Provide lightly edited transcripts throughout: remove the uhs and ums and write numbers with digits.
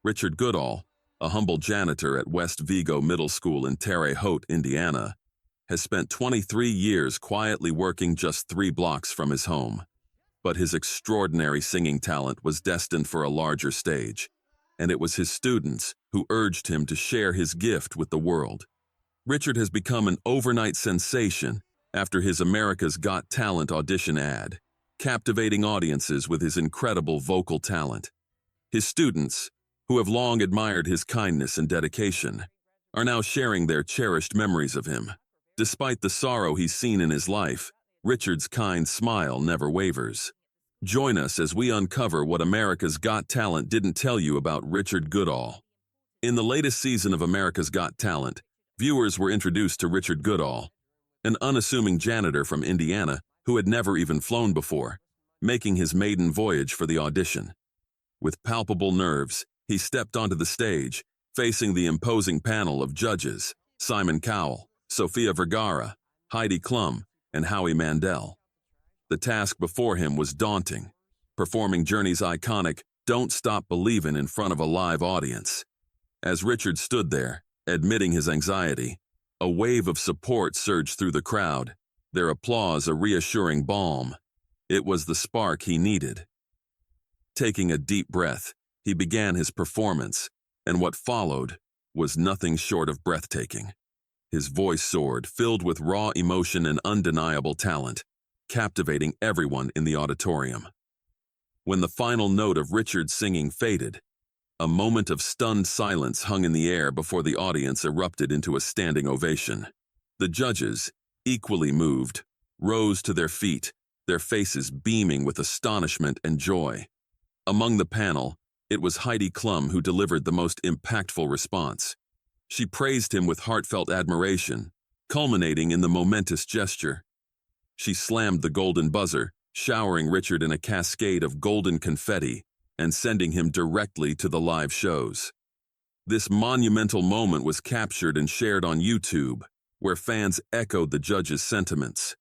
Richard Goodall, a humble janitor at West Vigo Middle School in Terre Haute, Indiana, has spent 23 years quietly working just 3 blocks from his home. But his extraordinary singing talent was destined for a larger stage, and it was his students who urged him to share his gift with the world. Richard has become an overnight sensation after his America's Got Talent audition ad, captivating audiences with his incredible vocal talent. His students, who have long admired his kindness and dedication, are now sharing their cherished memories of him. Despite the sorrow he's seen in his life, Richard's kind smile never wavers. Join us as we uncover what America's Got Talent didn't tell you about Richard Goodall. In the latest season of America's Got Talent, viewers were introduced to Richard Goodall, an unassuming janitor from Indiana who had never even flown before, making his maiden voyage for the audition. With palpable nerves, he stepped onto the stage, facing the imposing panel of judges, Simon Cowell, Sofia Vergara, Heidi Klum, and Howie Mandel. The task before him was daunting, performing Journey's iconic "Don't Stop Believin'" in front of a live audience. As Richard stood there, admitting his anxiety, a wave of support surged through the crowd, their applause a reassuring balm. It was the spark he needed. Taking a deep breath, he began his performance, and what followed was nothing short of breathtaking. His voice soared, filled with raw emotion and undeniable talent, captivating everyone in the auditorium. When the final note of Richard's singing faded, a moment of stunned silence hung in the air before the audience erupted into a standing ovation. The judges, equally moved, rose to their feet, their faces beaming with astonishment and joy. Among the panel, it was Heidi Klum who delivered the most impactful response. She praised him with heartfelt admiration, culminating in the momentous gesture. She slammed the golden buzzer, showering Richard in a cascade of golden confetti and sending him directly to the live shows. This monumental moment was captured and shared on YouTube, where fans echoed the judges' sentiments.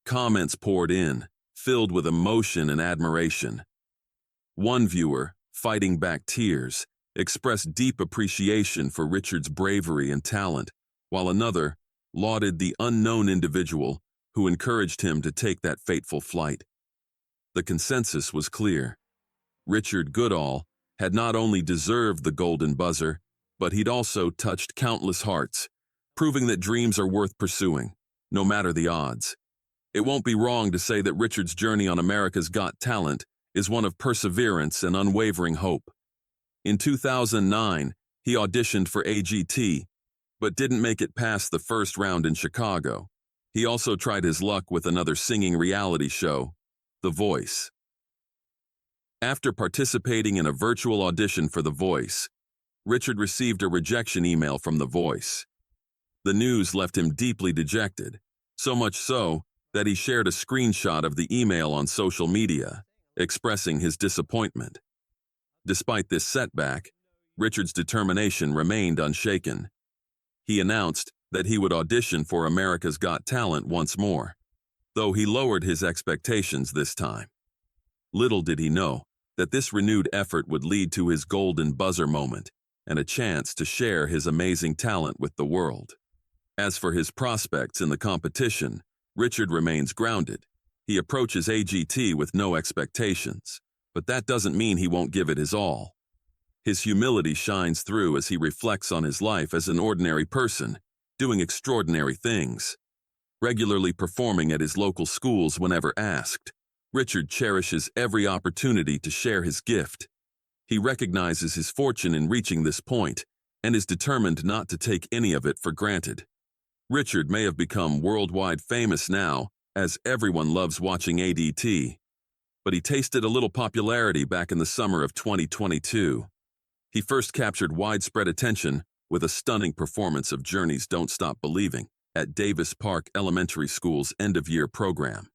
Comments poured in, filled with emotion and admiration. One viewer, fighting back tears, expressed deep appreciation for Richard's bravery and talent, while another lauded the unknown individual who encouraged him to take that fateful flight. The consensus was clear. Richard Goodall had not only deserved the golden buzzer, but he'd also touched countless hearts, proving that dreams are worth pursuing, no matter the odds. It won't be wrong to say that Richard's journey on America's Got Talent is one of perseverance and unwavering hope. In 2009, he auditioned for AGT, but didn't make it past the first round in Chicago. He also tried his luck with another singing reality show, The Voice. After participating in a virtual audition for The Voice, Richard received a rejection email from The Voice. The news left him deeply dejected, so much so that he shared a screenshot of the email on social media, expressing his disappointment. Despite this setback, Richard's determination remained unshaken. He announced that he would audition for America's Got Talent once more, though he lowered his expectations this time. Little did he know that this renewed effort would lead to his golden buzzer moment and a chance to share his amazing talent with the world. As for his prospects in the competition, Richard remains grounded. He approaches AGT with no expectations, but that doesn't mean he won't give it his all. His humility shines through as he reflects on his life as an ordinary person, doing extraordinary things. Regularly performing at his local schools whenever asked, Richard cherishes every opportunity to share his gift. He recognizes his fortune in reaching this point and is determined not to take any of it for granted. Richard may have become worldwide famous now, as everyone loves watching ADT, but he tasted a little popularity back in the summer of 2022. He first captured widespread attention with a stunning performance of Journey's "Don't Stop Believing" at Davis Park Elementary School's end-of-year program.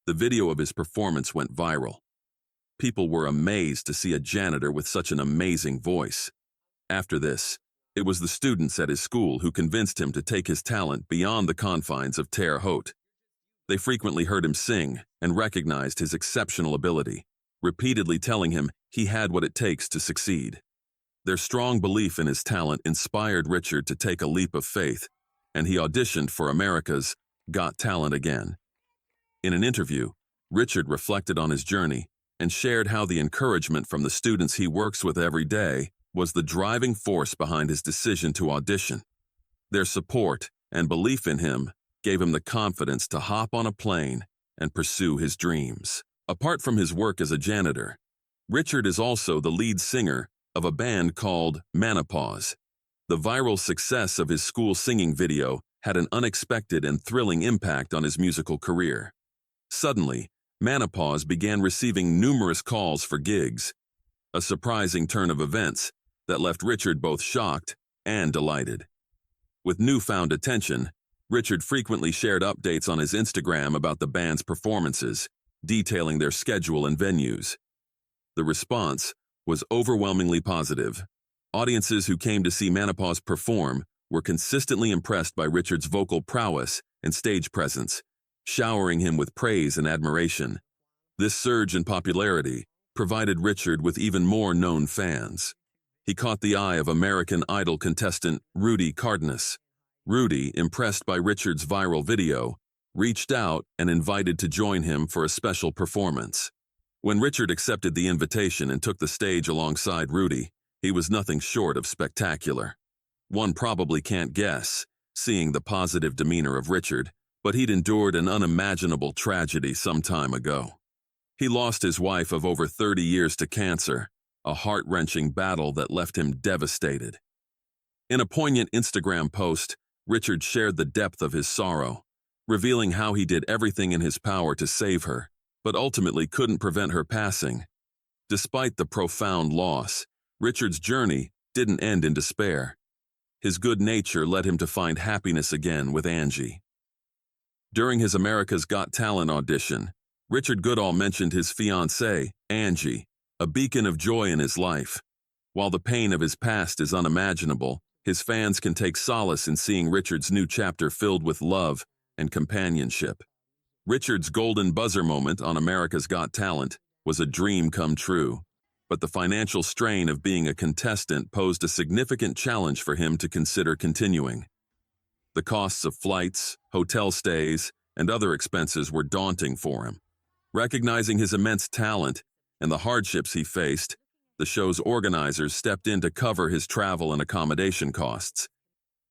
The video of his performance went viral. People were amazed to see a janitor with such an amazing voice. After this, it was the students at his school who convinced him to take his talent beyond the confines of Terre Haute. They frequently heard him sing and recognized his exceptional ability, repeatedly telling him he had what it takes to succeed. Their strong belief in his talent inspired Richard to take a leap of faith, and he auditioned for America's Got Talent again. In an interview, Richard reflected on his journey and shared how the encouragement from the students he works with every day was the driving force behind his decision to audition. Their support and belief in him gave him the confidence to hop on a plane and pursue his dreams. Apart from his work as a janitor, Richard is also the lead singer of a band called Menopause. The viral success of his school singing video had an unexpected and thrilling impact on his musical career. Suddenly, Menopause began receiving numerous calls for gigs, a surprising turn of events that left Richard both shocked and delighted. With newfound attention, Richard frequently shared updates on his Instagram about the band's performances, detailing their schedule and venues. The response was overwhelmingly positive. Audiences who came to see Menopause perform were consistently impressed by Richard's vocal prowess and stage presence, showering him with praise and admiration. This surge in popularity provided Richard with even more known fans. He caught the eye of American Idol contestant Rudy Cardenas. Rudy, impressed by Richard's viral video, reached out and invited to join him for a special performance. When Richard accepted the invitation and took the stage alongside Rudy, he was nothing short of spectacular. One probably can't guess, seeing the positive demeanor of Richard, but he'd endured an unimaginable tragedy some time ago. He lost his wife of over 30 years to cancer, a heart-wrenching battle that left him devastated. In a poignant Instagram post, Richard shared the depth of his sorrow, revealing how he did everything in his power to save her, but ultimately couldn't prevent her passing. Despite the profound loss, Richard's journey didn't end in despair. His good nature led him to find happiness again with Angie. During his America's Got Talent audition, Richard Goodall mentioned his fiancée, Angie, a beacon of joy in his life. While the pain of his past is unimaginable, his fans can take solace in seeing Richard's new chapter filled with love and companionship. Richard's golden buzzer moment on America's Got Talent was a dream come true, but the financial strain of being a contestant posed a significant challenge for him to consider continuing. The costs of flights, hotel stays, and other expenses were daunting for him. Recognizing his immense talent and the hardships he faced, the show's organizers stepped in to cover his travel and accommodation costs.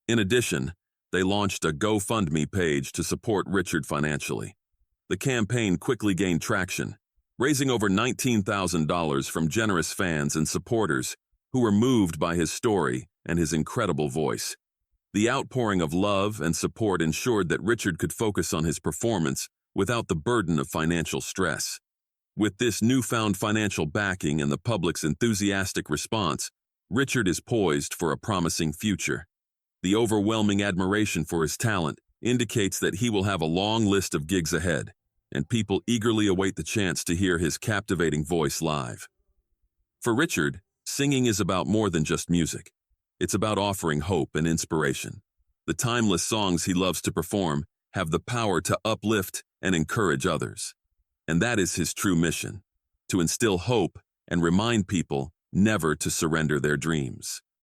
In addition, they launched a GoFundMe page to support Richard financially. The campaign quickly gained traction, raising over $19,000 from generous fans and supporters who were moved by his story and his incredible voice. The outpouring of love and support ensured that Richard could focus on his performance without the burden of financial stress. With this newfound financial backing and the public's enthusiastic response, Richard is poised for a promising future. The overwhelming admiration for his talent indicates that he will have a long list of gigs ahead, and people eagerly await the chance to hear his captivating voice live. For Richard, singing is about more than just music. It's about offering hope and inspiration. The timeless songs he loves to perform have the power to uplift and encourage others. And that is his true mission, to instill hope and remind people never to surrender their dreams.